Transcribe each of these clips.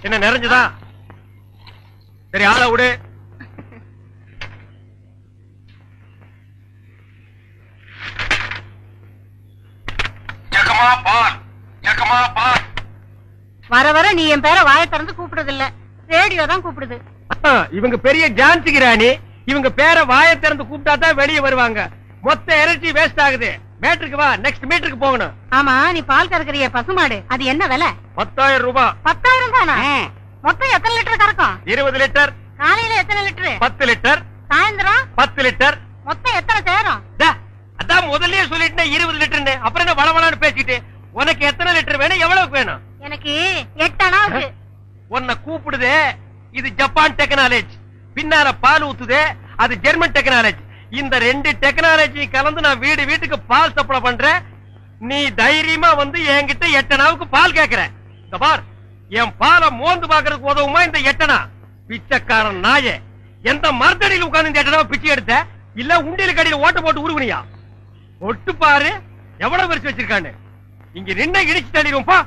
என்ன நிறைஞ்சுதா? சரி, ஆள விடு. வர வர நீ என் பேரை வாயை திறந்து கூப்பிடுறது இல்ல, ரேடியோ தான் கூப்பிடுது. இவங்க பெரிய ஜான்சி ராணி, இவங்க பேரை வாயை திறந்து கூப்பிட்டா தான் வெளியே வருவாங்க. மொத்த எனர்ஜி வேஸ்ட் ஆகுது. மேட்ருக்கு வா, நெக்ஸ்ட் மீட்டருக்கு போகணும். ஆமா, நீ பால் கறக்குறிய பசுமாடு, அது என்ன விலை? 10,000 ரூபாய். 10,000 தானா? மொத்தம் எத்தனை லிட்டர் கறக்கும்? 20 லிட்டர். காலையில எத்தனை லிட்டர்? 10 லிட்டர். சாயந்தரம் 10 லிட்டர். மொத்தம் எத்தனை சேரும்? அதான் முதல்லயே சொல்லிட்டேன் 20 லிட்டர்னு. அப்புறம் என்ன வளவளான்னு பேசிட்டு? உனக்கு எத்தனை லிட்டர் வேணும், எவ்வளவு வேணும்? எனக்கு 8 அணாவுக்கு. உன்னை கூப்பிடுதே, இது ஜப்பான் டெக்னாலஜி. பின்னால பால் ஊத்துதே, அது ஜெர்மன் டெக்னாலஜி. இந்த 2 டெக்னாலஜி கலந்து நான் வீட்டுக்கு பால் சப்ளை பண்றேன். நீ தைரியமா வந்து என்கிட்ட 8 அணாவுக்கு பால் கேக்குற. இந்த பார், என் பாலை மோந்து பாக்குறதுக்கு உதவுமா இந்த 8 அணா? பிச்சைக்காரன் நாயே, எந்த மரத்தடியில் உட்கார்ந்து இந்த 8 அணாவை பிச்சை எடுத்த? இல்ல உண்டியல் கடையில் ஓட்ட போட்டு உருவனியா? ஒட்டு பாரு எவ்வளவு பெருசு வச்சிருக்கான்னு. இங்க நின்ன இடிச்சு தள்ளிடுவோம். பா,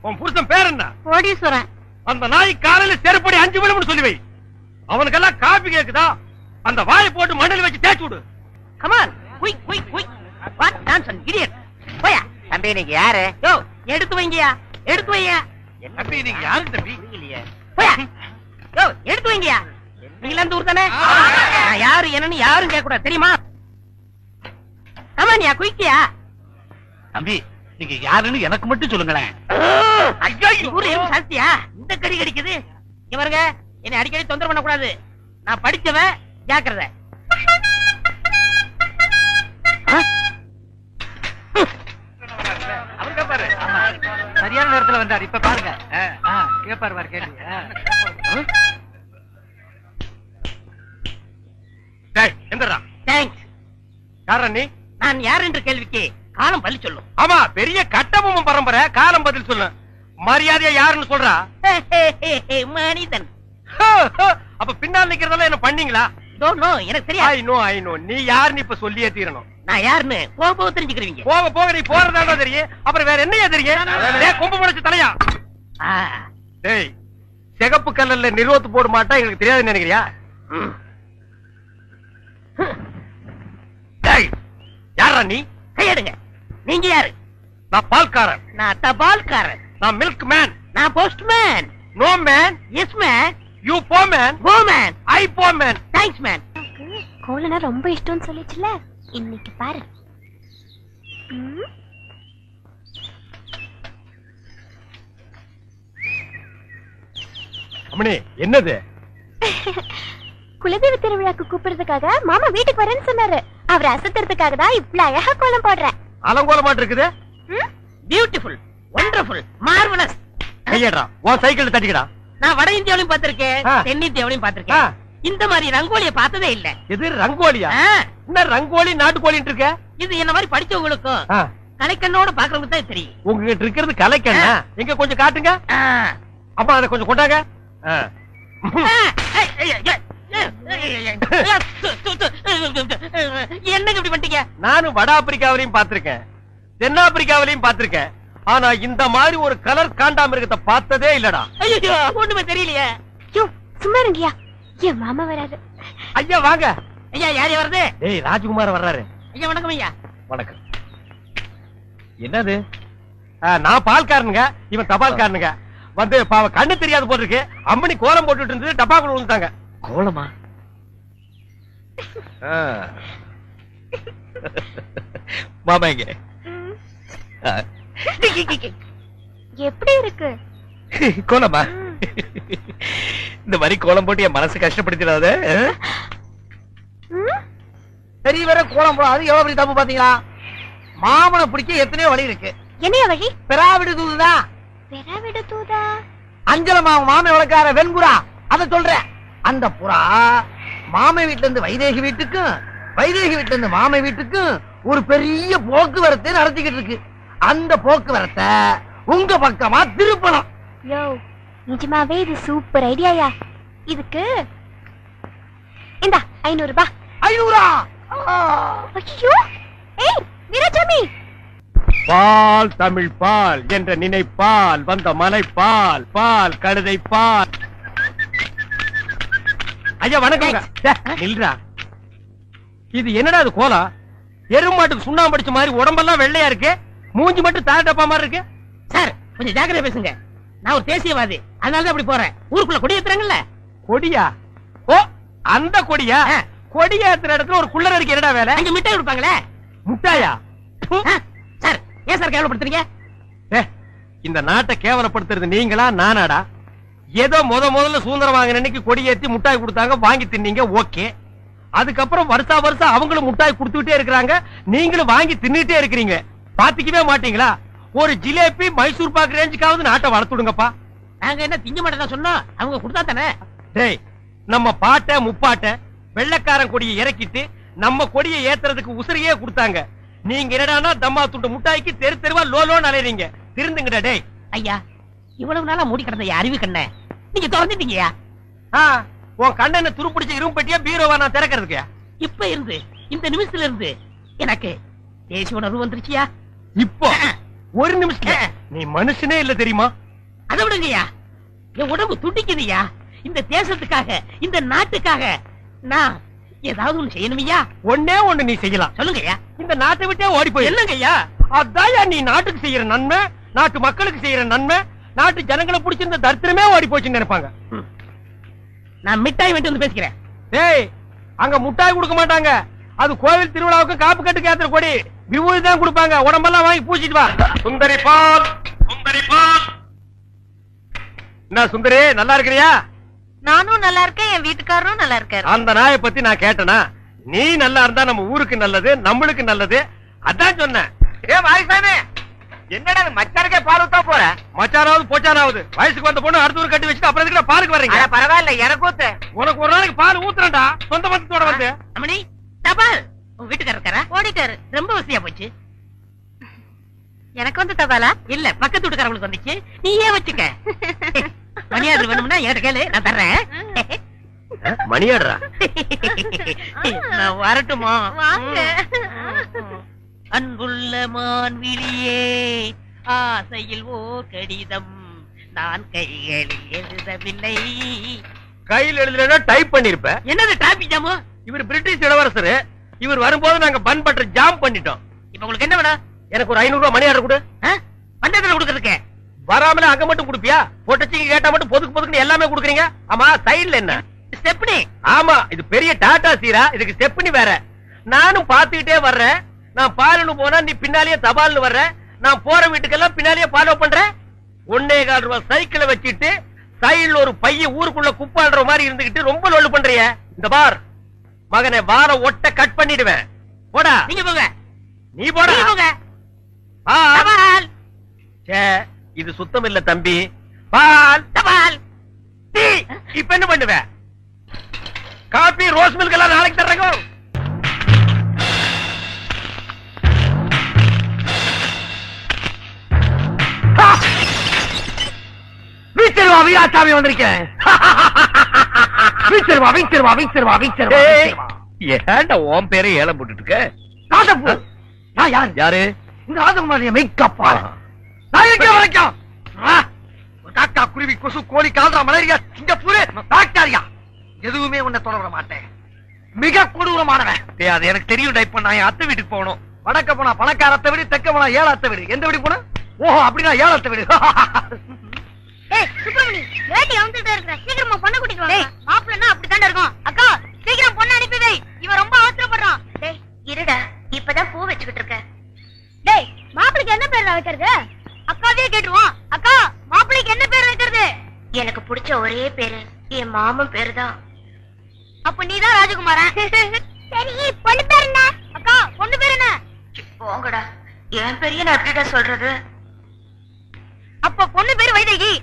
உன் புருஷன் பேர் என்ன? கோடீஸ்வரன். அந்த நாய் காலையில செருப்படி 5 விழும்னு சொல்லி வை. அவனுக்கெல்லாம் காபி கேக்குதா? அந்த வாயை போட்டு மண்ணில் வச்சு தேய்ச்சு விடு. Come on, quick quick quick. What nonsense idiot. போயா. தம்பி நீங்க யாரு? யோ, எடுத்து வைங்கயா, எடுத்து வையா. தம்பி நீங்க யாரு தம்பி? இல்லையே. போயா. யோ, எடுத்து வைங்கயா. நீங்க அந்த ஊர் தானே? நான் யாரு என்னன்னு யாரும் கேட்க கூடாது, தெரியுமா? கமான்யா, குயிக்கியா. தம்பி நீங்க யாருன்னு எனக்கு மட்டும் சொல்லுங்களேன். ஐயோ, ஊர் எதுவும் சாஸ்தியா? இந்த கடி கடிக்குது. இவருங்க என்னை அடிக்கடி தொந்தரவு பண்ண கூடாது. நான் படிச்சவன், ஜாக்கிரதை. சரியான நேரத்துல வந்தார். இப்ப பாருங்க, கேப்பாரு கேள்வி. எந்தரா? தேங்க்ஸ். யாரா நீ? நான் யார் என்ற கேள்விக்கு காலம் பதில் சொல்லும். ஆமா, பெரிய கட்டபொம்மன் பரம்பரை, காலம் பதில் சொல்லு. மரியாதையா யாருன்னு சொல்றா? மனிதன். அப்ப பின்னால் நிக்கிறதெல்லாம் என்ன பண்ணீங்களா? எனக்கு தெரியாது. I know. நீ யாருன்னு இப்ப சொல்லியே தீரணும். நான் யாருன்னு போக போக தெரிஞ்சுக்கிறீங்க. போக போக நீ போறதாண்டா தெரியும். அப்புறம் வேற என்னையா தெரியும்? கொம்பு முளைச்சு தலையா? டேய், சிகப்பு கல்லல்ல நிறுவத்து போட மாட்டா எங்களுக்கு தெரியாதுன்னு நினைக்கிறியா? யாரா நீ? கையெடுங்க. நீங்க யாரு? நான் பால்காரன். நான் தபால்காரன். நான் மில்க் மேன். நான் postman. No man. Yes man. You போ மேன். Go man. ஐ போ மேன். Thanks man. கோலனா ரொம்ப இஷ்டம்னு சொல்லிச்சுல, இன்னைக்கு பாரு. அம்மணி, என்னது? குலதெய்வ திருவிழாக்கு கூப்பிடுறதுக்காக மாமா வீட்டுக்கு வரேன்னு சொன்னாரு. அவரை அசத்துறதுக்காக தான் இவ்வளவு அழகா கோலம் போடுறேன். அலங்கோல மாட்டு இருக்குது. Beautiful, wonderful, marvellous. கையடா, உன் சைக்கிள் தட்டிக்கடா. நான் வட இந்தியாவிலும் பார்த்திருக்கேன், தென்னிந்தியாவிலும் பார்த்திருக்கேன். இந்த மாதிரி ரங்கோலியை பார்த்ததே இல்ல. இது ரங்கோலியா? என்ன ரங்கோலி நாட்டுக்கோலின்னு இருக்க? இது என்ன மாதிரி படிச்சவங்களுக்கும் கலைக்கண்ணோட பாக்குறவங்க தான் தெரியும். உங்ககிட்ட இருக்கிறது கலைக்கண்ணா? எங்க கொஞ்சம் காட்டுங்க. அப்பா அதை கொஞ்சம் கொண்டாங்க. என்னங்க இப்படி பண்ணிட்டீங்க? நானும் வட ஆப்பிரிக்காவிலையும் பார்த்திருக்கேன், தென்னாப்பிரிக்காவிலையும் பார்த்திருக்கேன். ஆனா இந்த மாதிரி ஒரு கலர் காண்டாமிருகத்தை பார்த்ததே இல்லடா. ஐயோ, ஒண்ணுமே தெரியலையே. சும்மா இருங்கயா, என் மாமா வராது. ஐயா வாங்க. ஐயா, யாரு வருது? ஏய், ராஜ்குமார் வர்றாரு. ஐயா வணக்கம். ஐயா வணக்கம். என்னது? நான் பால்காரனுங்க, இவன் தபால்காரனுங்க. வந்து பாவ கண்ணு தெரியாது போட்டு இருக்கு. அம்மணி கோலம் போட்டுட்டு இருந்தது, டப்பாக்குள்ள விழுந்தாங்க. கோலமா? மாமா இங்க எப்படி இருக்கு கோலமா? இந்த மாதிரி கோலம் போட்டு என் மனசு கஷ்டப்படுத்திடாத. சரி, வர கோலம் போடாது எவ்வளவு பெரிய தப்பு பாத்தீங்களா? மாமனை பிடிக்க எத்தனையோ வழி இருக்கு. என்னைய வழி? பெறாவிடு தூதுதான். பெறாவிடு தூதா? அஞ்சல மாமை வளர்க்கார வெண்புறா, அத சொல்றேன். அந்த புறா மாமை வீட்டுல இருந்து வைதேகி வீட்டுக்கும், வைதேகி வீட்டுல இருந்து மாமை வீட்டுக்கும் ஒரு பெரிய போக்குவரத்தை நடத்திக்கிட்டு இருக்கு. அந்த போக்குவரத்தை உங்க பக்கமா திருப்பணும். யோ, நிஜமாவே இது சூப்பர் ஐடியாயா. இதுக்கு இந்த 500 ரூபாய். 500? ஐயோ, ஏய் வீராசாமி, பால் தமிழ் பால் என்ற நினைப்பால் வந்த மலை பால் பால் கழுதை பால். ஐயா வணக்கங்க. நில்றா. இது என்னடா இது கோலா? எருமாட்டுக்கு சுண்ணாம்பு அடிச்ச மாதிரி உடம்பெல்லாம் வெள்ளையா இருக்கு, மூஞ்சி மட்டும் தாழ டப்பா மாதிரி இருக்கு. சார் கொஞ்சம் ஜாக்கிரதை பேசுங்க. நான் ஒரு தேசியவாதி, அதனாலதான் அப்படி போறேன். ஊருக்குள்ள கொடி ஏத்துறாங்கல்ல. கொடியா? ஓ அந்த கொடியா? கொடியா ஏத்துற இடத்துல ஒரு குள்ளர் இருக்கு, என்னடா வேலை? அங்க மிட்டாய் கொடுப்பாங்களே. முட்டாயா? சார் ஏன் சார் கேவலப்படுத்துறீங்க? இந்த நாட்டை கேவலப்படுத்துறது நீங்களா நானாடா? ஏதோ முதல்ல சுதந்திரம் வாங்கின அன்னைக்கு கொடி ஏத்தி முட்டாய் கொடுத்தாங்க, வாங்கி தின்னீங்க, ஓகே. அதுக்கப்புறம் வருஷம் அவங்களும் முட்டாய் கொடுத்துட்டே இருக்கிறாங்க, நீங்களும் வாங்கி தின்னுட்டே இருக்கிறீங்க. பாத்துக்கவே மாட்டீங்களா? ஒரு ஜிலேபி மைசூர் பாக்கு ரேஞ்சுக்காவது நாட்டை வளர்த்துடுங்கப்பா. நாங்க என்ன திங்க மாட்டேன் சொன்னோம், அவங்க கொடுத்தா தானே. டேய், நம்ம பாட்ட முப்பாட்ட வெள்ளக்காரன் கொடியை இறக்கிட்டு நம்ம கொடியை ஏத்துறதுக்கு உசிரியே கொடுத்தாங்க. நீங்க என்னடானா தம்மா துண்டு முட்டாய்க்கு தெரு தெருவா லோலோன்னு அலையறீங்க. திருந்துங்கடா டேய். ஐயா இவ்வளவு நாளா மூடி கிடந்த அறிவு கண்ண நீங்க திறந்துட்டீங்கயா. உன் கண்ணனை துருப்பிடிச்ச இரும்பு பெட்டியா பீரோவா நான் திறக்கிறதுக்கு? இப்ப இருந்து இந்த நிமிஷத்துல இருந்து எனக்கு தேசிய உணர்வு வந்துருச்சியா. இப்போ ஒரு நிமிஷம் நீ மனுஷனே இல்ல தெரியுமா? அதை விடுங்கய்யா, என் உடம்பு துடிக்குதுயா. இந்த தேசத்துக்காக இந்த நாட்டுக்காக நான் ஏதாவது ஒண்ணு செய்யணுமையா. ஒன்னே ஒண்ணு நீ செய்யலாம். சொல்லுங்கய்யா. இந்த நாட்டை விட்டே ஓடி போய். என்னங்கய்யா? அதான் நீ நாட்டுக்கு செய்யற நன்மை, நாட்டு மக்களுக்கு செய்யற நன்மை, நாட்டு ஜனங்களை பிடிச்சிருந்த தரித்திரமே ஓடி போச்சுன்னு நினைப்பாங்க. நான் மிட்டாய் வேண்டி வந்து பேசிக்கிறேன். டேய், அங்க முட்டாய் கொடுக்க மாட்டாங்க. அது கோவில் திருவிழாவுக்கு காப்பு கட்டுக்கு ஏத்துற கொடி, விபூதி தான் கொடுப்பாங்க. உடம்பெல்லாம் வாங்கி பூச்சிட்டு வா. சுந்தரி பால், சுந்தரி பால். என்ன சுந்தரி, நல்லா இருக்கிறியா? நானும் நல்லா இருக்கேன், என் வீட்டுக்காரரும் நல்லா இருக்காரு. அந்த நாயை பத்தி நான் கேட்டனா? நீ நல்லா இருந்தா நம்ம ஊருக்கு நல்லது, நம்மளுக்கு நல்லது, அதான் சொன்னேன். வாய்சாமி, என்னடா மச்சானுக்கே பால் ஊத்தா போற? மச்சானாவது போச்சானாவது வயசுக்கு வந்த பொண்ணு அடுத்த ஊர் கட்டி வச்சுட்டு அப்புறம் எதுக்கு பாலுக்கு வர்றீங்க? பரவாயில்ல, எனக்கு ஊத்து. உனக்கு ஒரு நாளைக்கு பால் ஊத்துறேன்டா, சொந்த பந்தத்தோட வந்து. அம்மணி தபால். உங்க வீட்டுக்காரர் இருக்காரா? ஓடிட்டாரு. ரொம்ப வசதியா போச்சு. எனக்கு வந்து தபாலா? இல்ல பக்கத்து வீட்டுக்காரங்களுக்கு வந்துச்சு, நீ ஏன் வச்சுக்க. மணியாடு வேணும்னா என்கிட்ட கேளு, நான் தர்றேன். மணியாடுறா? நான் வரட்டுமா? வாங்க. அன்புள்ள மான்விழியே, ஆசையில் ஓர் கடிதம் நான் கைகளில் எழுதவில்லை. கையில் எழுதலன்னா டைப் பண்ணிருப்ப. என்னது டிராபிக் ஜாமு? இவர் பிரிட்டிஷ் இளவரசர். இவர் வரும்போது நாங்க பன் பட்டர் ஜாம் பண்ணிட்டோம். இப்ப உங்களுக்கு என்ன வேணும்? எனக்கு ஒரு 500 ரூபாய் மணி ஆர்டர் கொடு. பண்டத்துல கொடுக்கறதுக்கு வராமல அங்க மட்டும் கொடுப்பியா? பொட்டச்சிங்க கேட்டா மட்டும் பொதுக்கு எல்லாமே கொடுக்குறீங்க. ஆமா, சைடுல என்ன? ஸ்டெப்னி. ஆமா, இது பெரிய டாடா சீரா, இதுக்கு ஸ்டெப்னி வேற. நானும் பாத்துக்கிட்டே வர்றேன். நான் பாலுன்னு போனா நீ பின்னாலேயே தபால்னு வர்ற. நான் போற வீட்டுக்கெல்லாம் பின்னாலேயே ஃபாலோ பண்றேன். 1.25 ரூபாய் சைக்கிளை வச்சுட்டு சைடுல ஒரு பைய ஊருக்குள்ள குப்பாடுற மாதிரி இருந்துகிட்டு ரொம்ப லொல்லு பண்றிய. இந்த பார் மகனை, வார ஒட்ட கட் பண்ணிடுவேன். போடா. நீங்க போங்க. நீ போடா. நீங்க போங்க. தபால். சே, இது சுத்தம் இல்ல தம்பி. பால் தபால். டீ. இப்ப என்ன பண்ணுவ? காபி, ரோஸ் மில்க் எல்லாம் நாளைக்கு தர்றேங்க. வீச்சர்வா, வீராசாமி வந்திருக்கேன். வீச்சர்வா, வீச்சர்வா, வீச்சர்வா, வீச்சர்வா. ஏன்டா உன் பேரை ஏலம் போட்டுட்டு இருக்க? ராஜப்பூ. நான் யாரு? யாரு? இந்த ராஜகுமாரிய மேக்கப்பா. நான் இருக்க வரைக்கும் காக்கா, குருவி, கொசு, கோழி, கால்ரா, மலேரியா, சிங்கப்பூர், பாக்டீரியா எதுவுமே உன்னை தொட விட மாட்டேன். மிக கொடூரமானவன். அது எனக்கு தெரியும். இப்ப நான் என் அத்தை வீட்டுக்கு போகணும். வடக்க போனா பணக்காரத்தை விடு, தெக்க போனா ஏழாத்த விடு. எந்த வீடு போன? ஓஹோ, அப்படின்னா ஏழாத்த விடு. ஏய் சுப்பிரமணி, லேடி வந்துட்டே இருக்கற. சீக்கிரமா பொண்ணு கூட்டிட்டு வாங்க. மாப்பிள்ளனா அப்படி தான்டா இருக்கும். அக்கா சீக்கிரம் பொண்ணு அனுப்பி வை. இவன் ரொம்ப அவசரப்படுறான். டேய் இருடா, இப்பதான் பூ வெச்சிட்டு இருக்க. டேய், மாப்பிளைக்கு என்ன பேர் வைக்கிறது? அக்காவே கேட்டுருவோம். அக்கா, மாப்பிளைக்கு என்ன பேர் வைக்கிறது? எனக்கு பிடிச்ச ஒரே பேரு என் மாமன் பேரு தான். அப்ப நீதான் ராஜகுமாரன். சரி, பொண்ணு பேர் என்ன? அக்கா, பொண்ணு பேர் என்ன? போங்கடா, என் பெரிய நான் எப்படிடா சொல்றது? அப்ப பொண்ணு பேரு வைதேகி.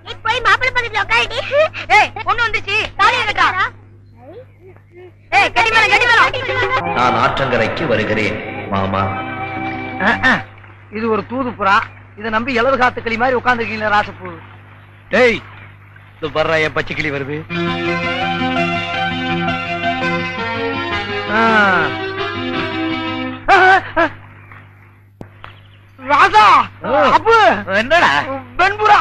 நீ போய் மாப்பிள்ளை பக்கத்துல உட்காருடி. ஏய், பொண்ணு வந்துச்சு. தாலியை கட்டா. ஏய், கட்டி மேல. நான் ஆற்றங்கரைக்கு வருகிறேன் மாமா. இது ஒரு தூது புறா. இதை நம்பி இளவு காத்து கிளி மாதிரி உட்கார்ந்துருக்கீங்களா ராசப்பூ? டேய், இது வர்ற என் பச்சை கிளி வருது. ராஜா அப்பு என்னடா வெண்புறா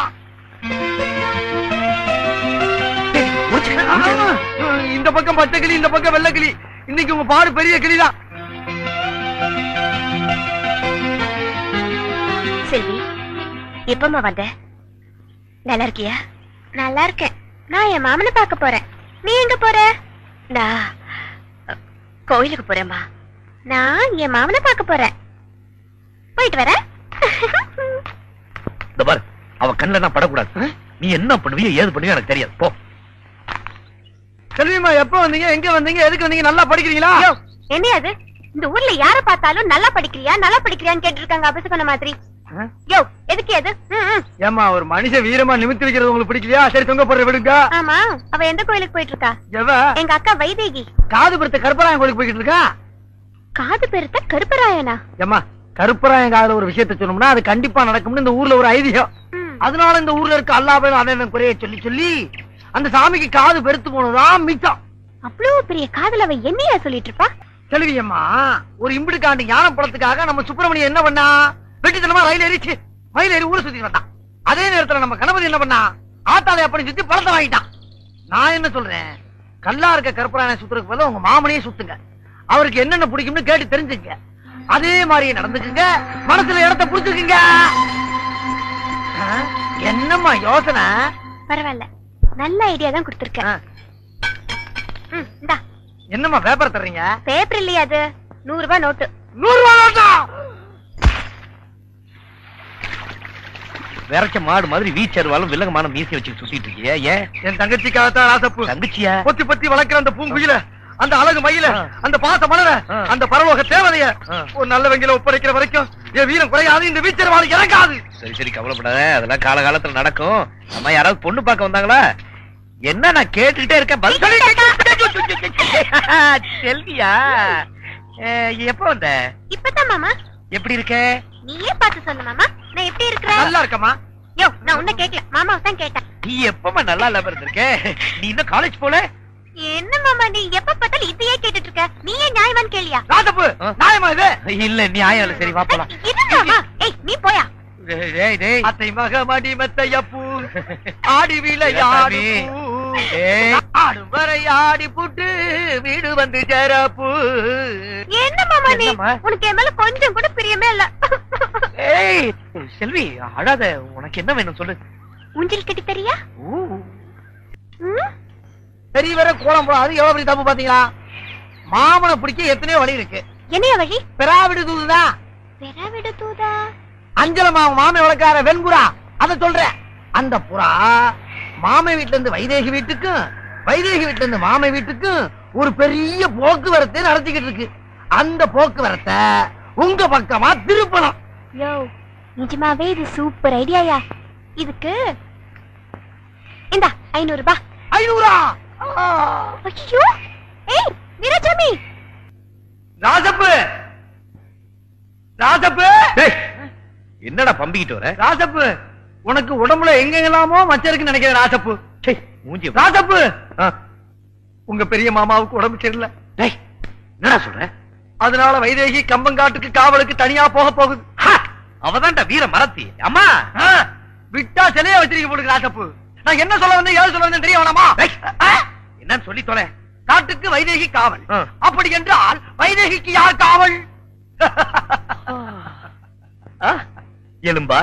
இந்த பக்கம் பச்சை கிளி இந்த பக்கம் வெள்ளை கிளி இன்னைக்கு உங்க பாரு பெரிய கிளிதான் செல்வி எப்பமா வந்த? நல்லா இருக்கியா? நல்லா இருக்கேன். நான் என் மாமனை பார்க்க போறேன். நீ எங்க போற? நான் கோயிலுக்கு போறேம்மா. நான் என் மாமனை பார்க்க போறேன். போயிட்டு வர. இந்த பாரு, அவ கண்ணுல நான் படக்கூடாது. நீ என்ன பண்ணுவியோ ஏது பண்ணுவியோ எனக்கு தெரியாது. போ. செல்விமா எப்ப வந்தீங்க? எங்க வந்தீங்க? எதுக்கு வந்தீங்க? நல்லா படிக்கிறீங்களா? என்ன அது? இந்த ஊர்ல யார பார்த்தாலும் நல்லா படிக்கிறியான்னு கேட்டு இருக்காங்க. அபசகன மாதிரி. யோ எதுக்கு அது? ஏமா ஒரு மனுஷ வீரமா நிமித்தி வைக்கிறது உங்களுக்கு பிடிக்கலையா? சரி தொங்க போடுற விடுங்க. ஆமா, அவ எந்த கோயிலுக்கு போயிட்டு இருக்கா? எங்க அக்கா வைதேகி. காது பெருத்த கருப்பராயன் கோயிலுக்கு போயிட்டு இருக்கா. காது பெருத்த கருப்பராயனா? ஏமா கருப்பராயன் காதுல ஒரு விஷயத்த சொன்னோம்னா அது கண்டிப்பா நடக்கும்னு இந்த ஊர்ல ஒரு ஐதீகம். அதனால இந்த ஊர்ல இருக்க அல்லாஹ்வை அண்ணன் குறைய சொல்லி அந்த சாமிக்கு காது பெருத்து போனதான் மிச்சம். அவ்வளவு பெரிய காதுல அவ என்னையா சொல்லிட்டு இருப்பா? செல்வியம்மா ஒரு இம்பிடுக்காண்டு ஞானம் படத்துக்காக நம்ம சுப்பிரமணியம் என்ன பண்ணா? வெட்டித்தனமா ரயில் ஏறிச்சு மயில் ஏறி ஊரை சுத்தி வந்தான். அதே நேரத்துல நம்ம கணபதி என்ன பண்ணா? ஆத்தாலை அப்படி சுத்தி பழத்தை வாங்கிட்டான். நான் என்ன சொல்றேன், கல்லா இருக்க கருப்பராயனை சுத்துறதுக்கு பதிலா உங்க மாமனையே சுத்துங்க. அவருக்கு என்னென்ன பிடிக்கும்னு கேட்டு தெரிஞ்சுங்க. அதே மாதிரியே நடந்துக்குங்க. மனசுல இடத்த புடிச்சுக்குங்க. என்னம்மா யோசனை? பரவாயில்ல, நல்ல ஐடியா தான் கொடுத்திருக்க. என்னம்மா பேப்பர் தர்றீங்க? பேப்பர் இல்லையா அது? 100 ரூபாய் நோட்டு. 100 ரூபாய் நோட்டா? வேறச்ச மாடு மாதிரி வீச்சருவாலும் வில்லங்கமான மீசி வச்சு சுத்திட்டு இருக்கியா? ஏன்? என் தங்கச்சிக்காகத்தான் ராசப்பு. தங்கச்சியா? பொத்தி பொத்தி வளர்க்கிற அந்த பூங்குயில, அந்த அழகு மயில, அந்த பாச மலர, அந்த பரலோக தேவதைய ஒரு நல்ல வெங்கில ஒப்படைக்கிற வரைக்கும் என் வீரம் குறையாது. இந்த வீச்சர் இறங்காது. சரி சரி, கவலைப்படாத. அதெல்லாம் காலகாலத்துல நடக்கும். அம்மா யாராவது பொண்ணு பார்க்க வந்தாங்களா? என்ன நான் கேட்டுக்கிட்டே இருக்கேன், பதில் செல்வியா? எப்ப வந்த? இப்பதான் மாமா. எப்படி இருக்க? நீயே பார்த்து சொல்லு மாமா. நான் எப்படி இருக்கறேன்? நல்லா இருக்கமா? யோ நான் உன்ன கேக்கல, மாமாவை தான் கேட்டேன். நீ எப்பமா நல்லா இல்லாம இருந்திருக்க? நீ இன்னும் காலேஜ் போல? என்ன மாமா நீ எப்ப பார்த்தாலும் இதையே கேட்டுட்டு இருக்க? நீயே நியாயமான்னு கேளியா? ராசப்பு நியாயமா இது? இல்ல நியாயம் இல்ல. சரி வா போலாம். இது மாமா. ஏய் நீ போயா. டேய் டேய், அத்தை மக மடி மெத்தையப்பூ ஆடி விளையாடு ஆடும் வரை ஆடி புட்டு வீடு வந்து சேரப்பூ. என்ன மாமா நீ? உனக்கு என் மேல கொஞ்சம் கூட பிரியமே இல்ல. ஏய் செல்வி அழாத. உனக்கு என்ன வேணும் சொல்லு. ஊஞ்சல் கட்டி தரியா? பெரிய வர கோலம் போடாது. எவ்வளவு பெரிய தப்பு பாத்தீங்களா? மாமனை பிடிக்க எத்தனையோ வழி இருக்கு. என்னைய வழி? பெறாவிடு தூதுதான். பெறாவிடு தூதா? அஞ்சல மாமை வளர்க்கார வெண்புறா, அத சொல்றேன். அந்த புறா மாமை வீட்டுல இருந்து வைதேகி வீட்டுக்கும், வைதேகி வீட்டுல இருந்து மாமை வீட்டுக்கும் ஒரு பெரிய போக்குவரத்தை நடத்திக்கிட்டு இருக்கு. அந்த போக்குவரத்தை உங்க பக்கமா திருப்பணும். யோ நிஜமாவே இது சூப்பர் ஐடியாயா. இதுக்கு இந்த 500 ரூபாய். 500? ஐயோ ஏய் வீரசாமி. ராசப்பு ராசப்பு என்னடா பம்பிக்கிட்டு வர? ராசப்பு உனக்கு உடம்புல எங்கெல்லாமோ மச்சம் இருக்குன்னு நினைக்கிறேன். ராசப்பு மூஞ்சி. ராசப்பு உங்க பெரிய மாமாவுக்கு உடம்பு சரியில்லை. என்னடா சொல்ற? அதனால வைதேகி கம்பங்காட்டுக்கு காவலுக்கு தனியா போக போகுது. அவதான்டா வீர மரத்தி. அம்மா விட்டா சிலையா வச்சிருக்க போடுங்க. ராசப்பு நான் என்ன சொல்ல வந்தேன் ஏது சொல்ல வந்தேன் தெரிய வேணாமா? என்னன்னு சொல்லி தொலை. காட்டுக்கு வைதேகி காவல். அப்படி என்றால் வைதேகிக்கு யார் காவல்? எலும்பா?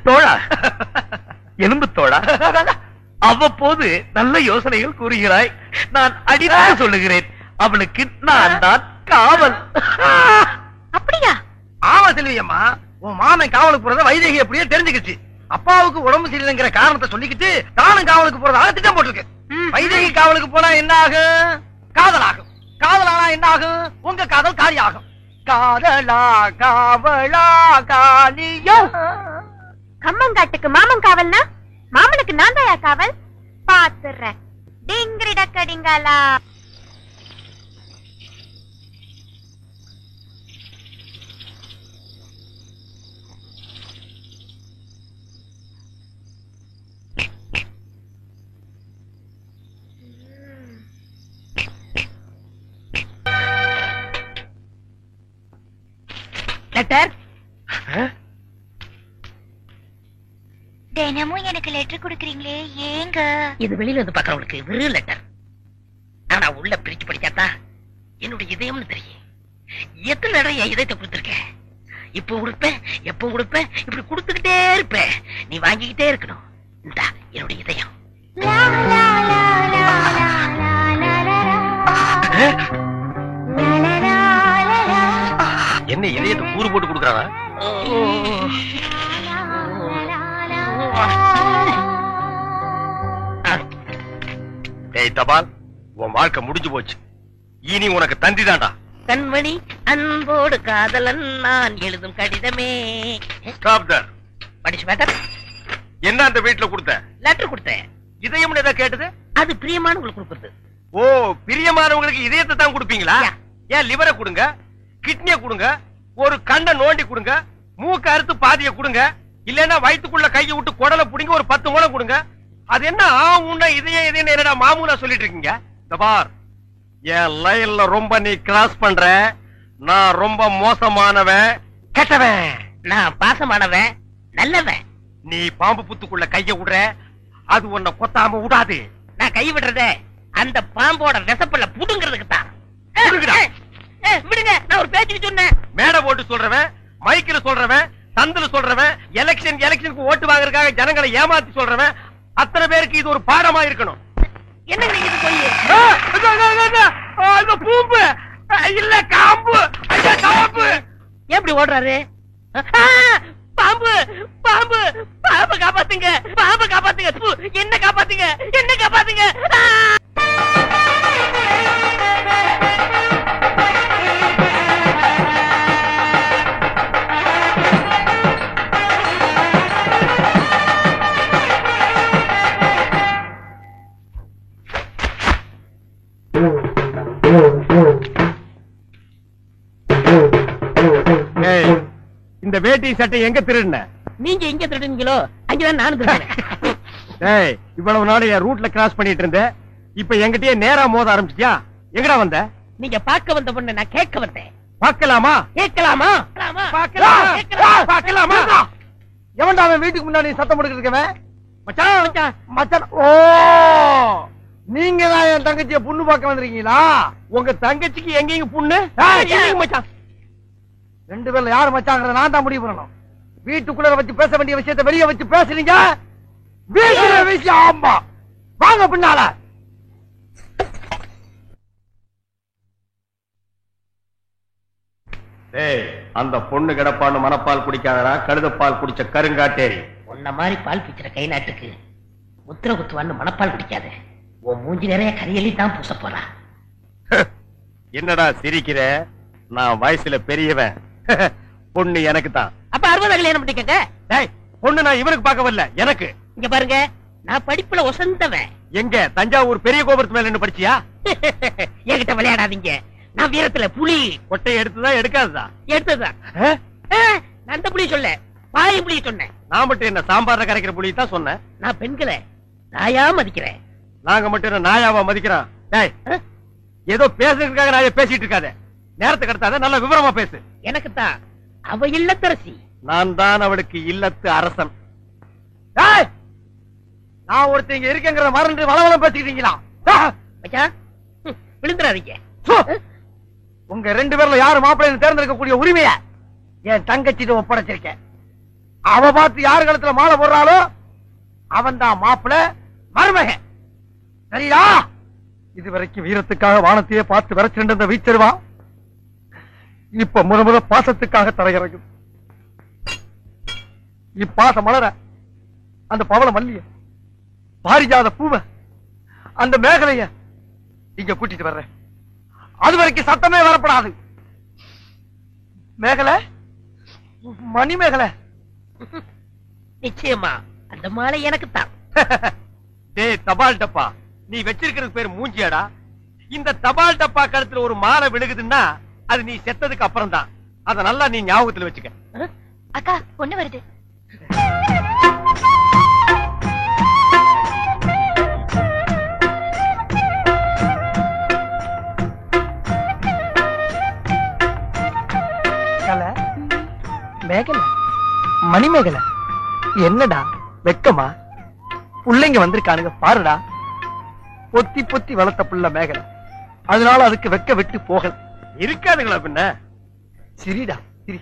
தோழா, எலும்பு தோழா. அவ்வப்போது நல்ல யோசனைகள் கூறுகிறாய். நான் அடிதாக சொல்லுகிறேன். அவளுக்கு நான் தான் காவல். அப்படியா? ஆமா செல்வியம்மா, உன் மாமன் காவலுக்கு போறத வைதேகி அப்படியே தெரிஞ்சுக்கிச்சு. அப்பாவுக்கு உடம்பு சரியில்லைங்கிற காரணத்தை சொல்லிக்கிட்டு தானும் காவலுக்கு போறதாக திட்டம் போட்டிருக்கு. வைதேகி காவலுக்கு போனா என்ன ஆகும்? காதலாகும். காதலானா என்ன ஆகும்? உங்க காதல் காலியாகும். காதலா காவலா காலியா? கம்மங்காட்டுக்கு மாமன் காவல்னா மாமனுக்கு நான் தாயா காவல்? பாத்துறேன். டிங்கிரி டக்கடிங்காலா. தினமும் எனக்கு லெட்டர் கொடுக்குறீங்களே ஏங்க? இது வெளியில வந்து பாக்குறவங்களுக்கு வெறும் லெட்டர். ஆனா உள்ள பிரிச்சு படிச்சாத்தா என்னுடைய இதயம்னு தெரியும். எத்தனை தடவை என் இதயத்தை கொடுத்துருக்கேன். இப்போ கொடுப்பேன், எப்போ கொடுப்பேன், இப்படி கொடுத்துக்கிட்டே இருப்பேன். நீ வாங்கிக்கிட்டே இருக்கணும். இந்தா என்னுடைய இதயம். என்ன இதயத்தை கூறு போட்டு கொடுக்குறாங்க? டேய் தபால், உன் வாழ்க்கை முடிஞ்சு போச்சு. இனி உனக்கு தந்தி தான்டா. கண்மணி அன்போடு காதலன் நான் எழுதும் கடிதமே. Stop there. படிச்சு மேட்டர். என்ன அந்த வீட்டுல கொடுத்த? லெட்டர் கொடுத்தேன். இதயம்னு ஏதோ கேட்டது? அது பிரியமானவங்களுக்கு கொடுக்குறது. ஓ, பிரியமானவங்களுக்கு இதயத்தை தான் கொடுப்பீங்களா? யா. ஏன் லிவரை கொடுங்க, கிட்னிய கொடுங்க, ஒரு கண்ணை நோண்டி கொடுங்க, மூக்க அறுத்து பாதிய கொடுங்க, இல்லன்னா வயித்துக்குள்ள கையை விட்டு குடலை புடிங்க ஒரு 10 மூலம் கொடுங்க. அது என்ன உன்ன இதயம் இதயம் என்னடா மாமூலா சொல்லிட்டு இருக்கீங்க? தபார், என் லைன்ல ரொம்ப நீ கிராஸ் பண்ற. நான் ரொம்ப மோசமானவன், கெட்டவன். நான் பாசமானவன், நல்லவன். நீ பாம்பு புத்துக்குள்ள கைய விடுற, அது உன்னை கொத்தாம விடாது. நான் கை விடுறத அந்த பாம்போட விசப்பல்ல புடுங்கிறதுக்கு தான். புடுங்குடா. விடுங்க, நான் ஒரு பேச்சுக்கு சொன்னேன். மேடை போட்டு சொல்றவன், மைக்கில் சொல்றவன், சந்தில சொல்றவன், எலெக்ஷனுக்கு ஓட்டு வாங்குறதுக்காக ஜனங்களை ஏமாத்தி சொல்றவன், அத்தனை பேருக்கு இது ஒரு பாடமா இருக்கணும். என்ன நீங்க இது போய் அந்த பூம்பு இல்ல காம்பு, ஐயா காம்பு. எப்படி ஓடுறாரு? பாம்பு பாம்பு பாம்பு காப்பாத்துங்க, பாம்பு காப்பாத்துங்க. தூ, என்ன காப்பாத்துங்க, என்ன காப்பாத்துங்க. ஏய், இந்த வேட்டி சட்டை எங்க திருடுன? நீங்க எங்க திருடுனீங்களோ அங்கதான் நானும் திருடுறேன். ஏய், இவ்வளவு நாள் என் ரூட்ல கிராஸ் பண்ணிட்டு இருந்த, இப்ப என்கிட்டயே நேரா மோத ஆரம்பிச்சியா? எங்கடா வந்த? நீங்க பார்க்க வந்த பொண்ணு நான் கேட்க வந்தேன். பார்க்கலாமா? கேட்கலாமா? பார்க்கலாமா? எவன்டா அவன் வீட்டுக்கு முன்னாடி சத்தம் போட்டுக்கிட்டு இருக்கவன்? மச்சான், மச்சான். மச்சான். ஓ, நீங்க தான் என் தங்கச்சியை பொண்ணு பார்க்க வந்திருக்கீங்களா? உங்க தங்கச்சிக்கு எங்கேயும் புண்ணு? ஏய், மச்சான், 2 பேர்ல யாரு மச்சாங்கிறத நான் தான் முடிவு பண்ணணும். வீட்டுக்குள்ள வச்சு பேச வேண்டிய விஷயத்தை வெளியே வச்சு பேசுறீங்க. வீட்டுல விஷயம். ஆமா, வாங்க பின்னால. ஏய், அந்த பொண்ணு கிடப்பான்னு மனப்பால் குடிக்காதடா, கழுதப்பால் குடிச்ச கருங்காட்டேரி. உன்ன மாதிரி பால் பிச்சுற கை நாட்டுக்கு முத்திர குத்துவான்னு மனப்பால் குடிக்காத. உன் மூஞ்சி நிறைய கரியலி தான் பூச போறா. என்னடா சிரிக்கிற? நான் வயசுல பெரியவன். பொண்ணு எனக்கு தான். அப்ப 60 கல்யாணம் பண்ணிக்கங்க. டேய், பொண்ணு நான் இவனுக்கு பார்க்க வரல, எனக்கு. இங்க பாருங்க, நான் படிப்புல ஒசந்தவன். எங்க தஞ்சாவூர் பெரிய கோபுரத்து மேல நின்னு படிச்சியா? என்கிட்ட விளையாடாதீங்க. நான் வீரத்துல புலி. கொட்டையை எடுத்துதான் எடுக்காததா? எடுத்ததுதான். நான் அந்த புலி சொல்ல, பாய் புலி சொன்னேன். நான் மட்டும் என்ன சாம்பார்ல கரைக்கிற புலி தான் சொன்னேன். நான் பெண்களை நாயா மதிக்கிறேன். நாங்க மட்டும் என்ன நாயாவா மதிக்கிறோம்? டேய், ஏதோ பேசுறதுக்காக நாய பேசிட்டு இருக்காத. நேரத்துக்கு கடத்தாத, நல்ல விவரமா பேசு. எனக்கு தான் அவ இல்லத்தரசி. நான் தான் அவளுக்கு இல்லத்து அரசன். ஏய், நான் ஒருத்தங்க இருக்கேங்கிற மறந்து வளவளம் பேசிக்கிட்டீங்களா? மச்சான், விழுந்துடாதீங்க. உங்க 2 பேர்ல யாரு மாப்பிள்ளைன்னு தேர்ந்தெடுக்கக்கூடிய உரிமைய என் தங்கச்சிட்ட ஒப்படைச்சிருக்கேன். அவ பார்த்து யாரு கழுத்துல மாலை போடுறாளோ அவன் தான் மாப்பிள்ளை, மருமக. சரியா? இதுவரைக்கும் வீரத்துக்காக வானத்தையே பார்த்து விரைச்சிட்டு இருந்த வீச்சருவா இப்ப முத பாசத்துக்காக தரையிறங்கும். இப்பாசம் மலர அந்த பவள மல்லிய, பாரிஜாத பூவ, அந்த மேகலைய இங்க கூட்டிட்டு வர்றேன். அது வரைக்கும் சத்தமே வரப்படாது. மேகலை, மணிமேகலை. நிச்சயமா அந்த மாலை எனக்கு தான். டேய் தபால் டப்பா, நீ வச்சிருக்கிறது பேர் மூஞ்சியாடா. இந்த தபால் டப்பா கழுத்துல ஒரு மாலை விழுகுதுன்னா அது நீ செத்ததுக்கு அப்புறம் தான். அத நல்லா நீ ஞாபகத்துல வச்சுக்க. அக்கா, பொண்ணு வருது. மேகலை மணிமேகலை என்னடா வெக்கமா புள்ளைங்க வந்திருக்கானுங்க பாருடா. பொத்தி பொத்தி வளர்த்த புள்ள மேகலை, அதனால அதுக்கு வெக்க விட்டு போகல. இருக்காதுங்களா பின்ன? சிரிடா சிரி.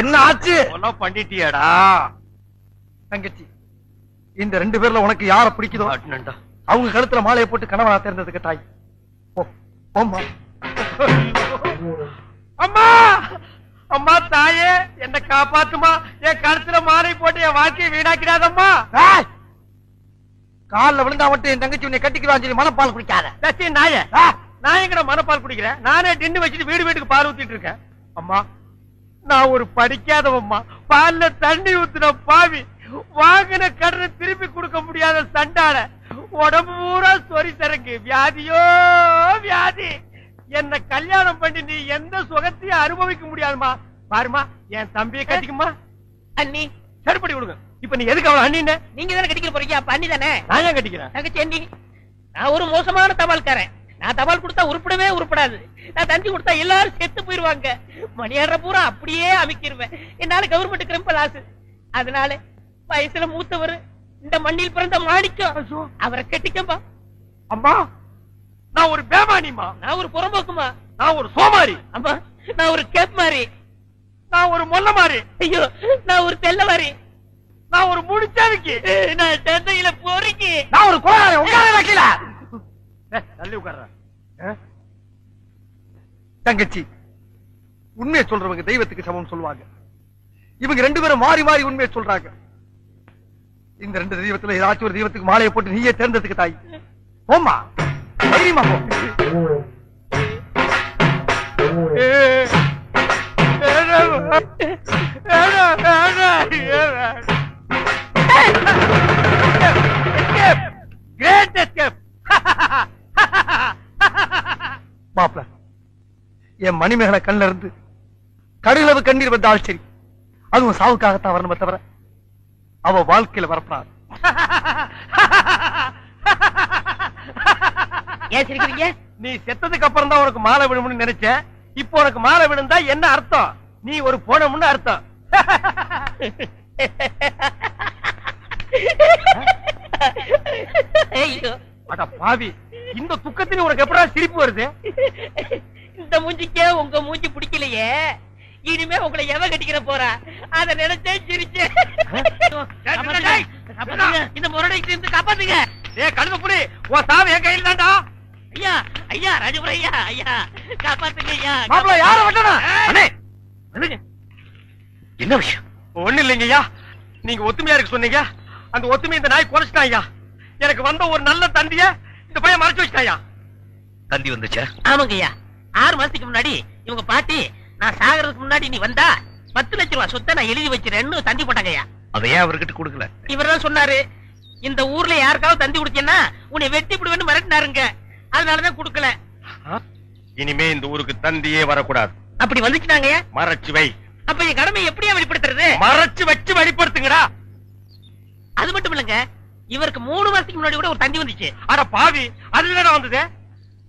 என்ன ஆச்சு? பண்ணிட்டியாடா தங்கச்சி, இந்த 2 பேர்ல உனக்கு யார பிடிக்குதோ அவங்க கழுத்துல மாலையை போட்டு கணவனா தேர்ந்ததுக்கு தாய். போம்மா. அம்மா அம்மா தாயே என்ன காப்பாத்துமா. என் கழுத்துல மாலை போட்டு என் வாழ்க்கையை வீணாக்கிறாதம்மா. கால்ல விழுந்தா மட்டும் என் தங்கச்சி உன்னை கட்டிக்குவான்னு சொல்லி மனப்பால் குடிக்காத. சச்சி நாயே, நான் எங்கட மனப்பால் குடிக்கிறேன்? நானே டின்னு வச்சுட்டு வீடு வீட்டுக்கு பால் ஊத்திட்டு இருக்கேன். அம்மா, நான் ஒரு படிக்காதவம்மா. பால்ல தண்ணி ஊத்துன பாவி, வாங்கின கடனை திருப்பி கொடுக்க முடியாத சண்டால, உடம்பு பூரா சொறி தரங்கு, வியாதியோ வியாதி. என்ன கல்யாணம் பண்ணி நீ எந்த சுகத்தையும் அனுபவிக்க முடியாதுமா. பாருமா, என் தம்பியை கட்டிக்குமா. அண்ணி சரிப்படி கொடுங்க. இப்ப நீ எதுக்கு அவன் அண்ணின்னு? நீங்க தானே கட்டிக்க போறீங்க, அப்ப அண்ணி தானே. நான் ஏன் கட்டிக்கிறேன்? தங்கச்சி அண்ணி, நான் ஒரு மோசமான தபால்காரன். நான் தபால் கொடுத்தா உருப்படவே உருப்படாது. நான் தந்தி கொடுத்தா எல்லாரும் செத்து போயிருவாங்க. மணியாடுற பூரா அப்படியே அமைக்கிருவேன். என்னால கவர்மெண்ட் கிரம்பல் ஆசு. அதனால வயசுல மூத்தவர், இந்த மண்ணில் பிறந்த மாணிக்கம், அவரை கட்டிக்கப்பா. அம்மா, நான் ஒரு பேமானிமா. நான் ஒரு புறம்போக்குமா. நான் ஒரு சோமாரி. அம்மா, நான் ஒரு கேப் மாறி. நான் ஒரு மொல்ல மாறி. ஐயோ, நான் ஒரு தெல்ல மாறி. நான் ஒரு முடிச்சாவிக்கு. நான் தந்தையில போறீங்க. நான் ஒரு கோளாறு உட்கார வைக்கல. தள்ளி உட்கார்றேன். தங்கச்சி, உண்மையை சொல்றவங்க தெய்வத்துக்கு சமம் சொல்லுவாங்க. இவங்க 2 பேரும் மாறி மாறி உண்மையை சொல்றாங்க. இந்த 2 தெய்வத்துல ஏதாச்சும் ஒரு தெய்வத்துக்கு மாலையை போட்டு நீயே தேர்ந்ததுக்கு தாய். போம்மா, தைரியமா போ. Great escape. மாப்ள, என் மணிமேகலை கண்ணில இருந்து கடுகளவு கண்ணீர் வந்தால் சரி, அதுவும் சாவுக்காகத்தான் வரணுமே தவிர அவ வாழ்க்கையில வரப்படாது. ஏன் சிரிக்கிறீங்க? நீ செத்ததுக்கு அப்புறம் தான் உனக்கு மாலை விழும்னு நினைச்சேன். இப்போ உனக்கு மாலை விழுந்தா என்ன அர்த்தம்? நீ ஒரு போனமுன்னு அர்த்தம். ஐயோ, அட பாவி, இந்த துக்கத்தில உனக்கு எப்படா சிரிப்பு வருது? இந்த மூஞ்சிக்கே உங்க மூஞ்சி பிடிக்கலையே, இனிமே உங்களை எவ கட்டிக்கிற போறா, அத நினைச்சே சிரிச்சேன். இந்த முரடைக்கு இருந்து காப்பாத்துங்க. ஏ கழுத புலி, உன் சாவு என் கையில் தான்டா. ஐயா, ஐயா, ராஜபுர ஐயா, ஐயா, காப்பாத்துங்க ஐயா. மாப்ள, யார வெட்டனா? அண்ணே, என்ன விஷயம்? ஒண்ணு இல்லைங்கய்யா. நீங்க ஒத்துமையா இருக்கு சொன்னீங்க. அந்த ஒத்துமை இந்த நாய் குறைச்சிட்டாயா. எனக்கு வந்த ஒரு நல்ல தந்திய இந்த பையன் மறைச்சு வச்சிட்டாயா. தந்தி வந்துச்சா? ஆமாங்க ஐயா. 6 மாசத்துக்கு முன்னாடி இவங்க பாட்டி, நான் சாகிறதுக்கு முன்னாடி நீ வந்தா 10 லட்சம் ரூபாய் சொத்தை நான் எழுதி வச்சிருன்னு தந்தி போட்டாங்க ஐயா. அதையே அவர்கிட்ட கொடுக்கல? இவர்தான் சொன்னாரு, இந்த ஊர்ல யாருக்காவது தந்தி கொடுத்தீங்கன்னா உன்னை வெட்டி விடுவேன்னு மிரட்டினாருங்க. அதனாலதான் கொடுக்கல. இனிமே இந்த ஊருக்கு தந்தியே வரக்கூடாது. அப்படி வந்துச்சுனாங்க. மறைச்சு வை. அப்ப என் கடமை எப்படியா வெளிப்படுத்துறது? மறைச்சு வச்சு வெளிப்படுத்துங்கடா. அது மட்டும் இல்லங்க, இவருக்கு 3 மாசத்துக்கு முன்னாடி கூட ஒரு தந்தி வந்துச்சு. அட பாவி, அதுல வந்தது.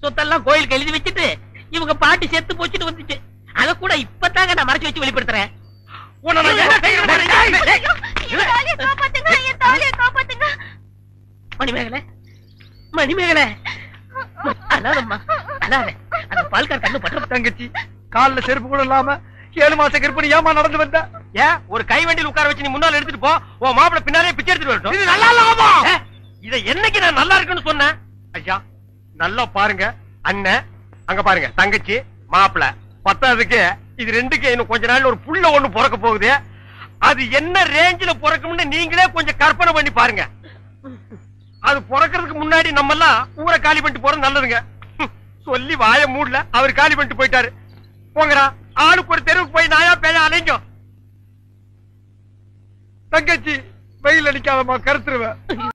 சொத்தெல்லாம் கோயிலுக்கு எழுதி வச்சுட்டு இவங்க பாட்டி செத்து போச்சுட்டு வந்துச்சு. அத கூட இப்பதாங்க நான் மறைச்சு வச்சு வெளிப்படுத்துறேன். மணிமேகலை, மணிமேகலை, அழாதம்மா, அழாத. அந்த பால்கார் கண்ணு பற்ற. தங்கச்சி, கால்ல செருப்பு கூட இல்லாம 7 மாச கர்ப்பிணி ஏமா நடந்து வந்த? ஏன் ஒரு கை வண்டியில் உட்கார வச்சு நீ முன்னால எடுத்துட்டு போ. உன் மாப்பிள பின்னாலே பிச்சை எடுத்துட்டு வரட்டும். இது நல்லா இல்லாமா? இதை என்னைக்கு நான் நல்லா இருக்குன்னு சொன்னேன்? ஐயா, நல்லா பாருங்க. அண்ணன் அங்க பாருங்க, தங்கச்சி மாப்பிள. பத்தாவதுக்கு இது 2க்கு இன்னும் கொஞ்ச நாள் ஒரு புள்ள ஒண்ணு பிறக்க போகுது. அது என்ன ரேஞ்சில பிறக்கும்னு நீங்களே கொஞ்சம் கற்பனை பண்ணி பாருங்க. அது பிறக்கிறதுக்கு முன்னாடி நம்ம எல்லாம் ஊரை காலி பண்ணிட்டு போறது நல்லதுங்க. சொல்லி வாய மூடல, அவர் காலி பண்ணிட்டு போயிட்டாரு. போங்கடா, ஆளுக்கு ஒரு தெருவுக்கு போய் நாயா பேயா அலைங்க. தங்கச்சி, வெயில் அடிக்காதமா, கருத்துருவேன்.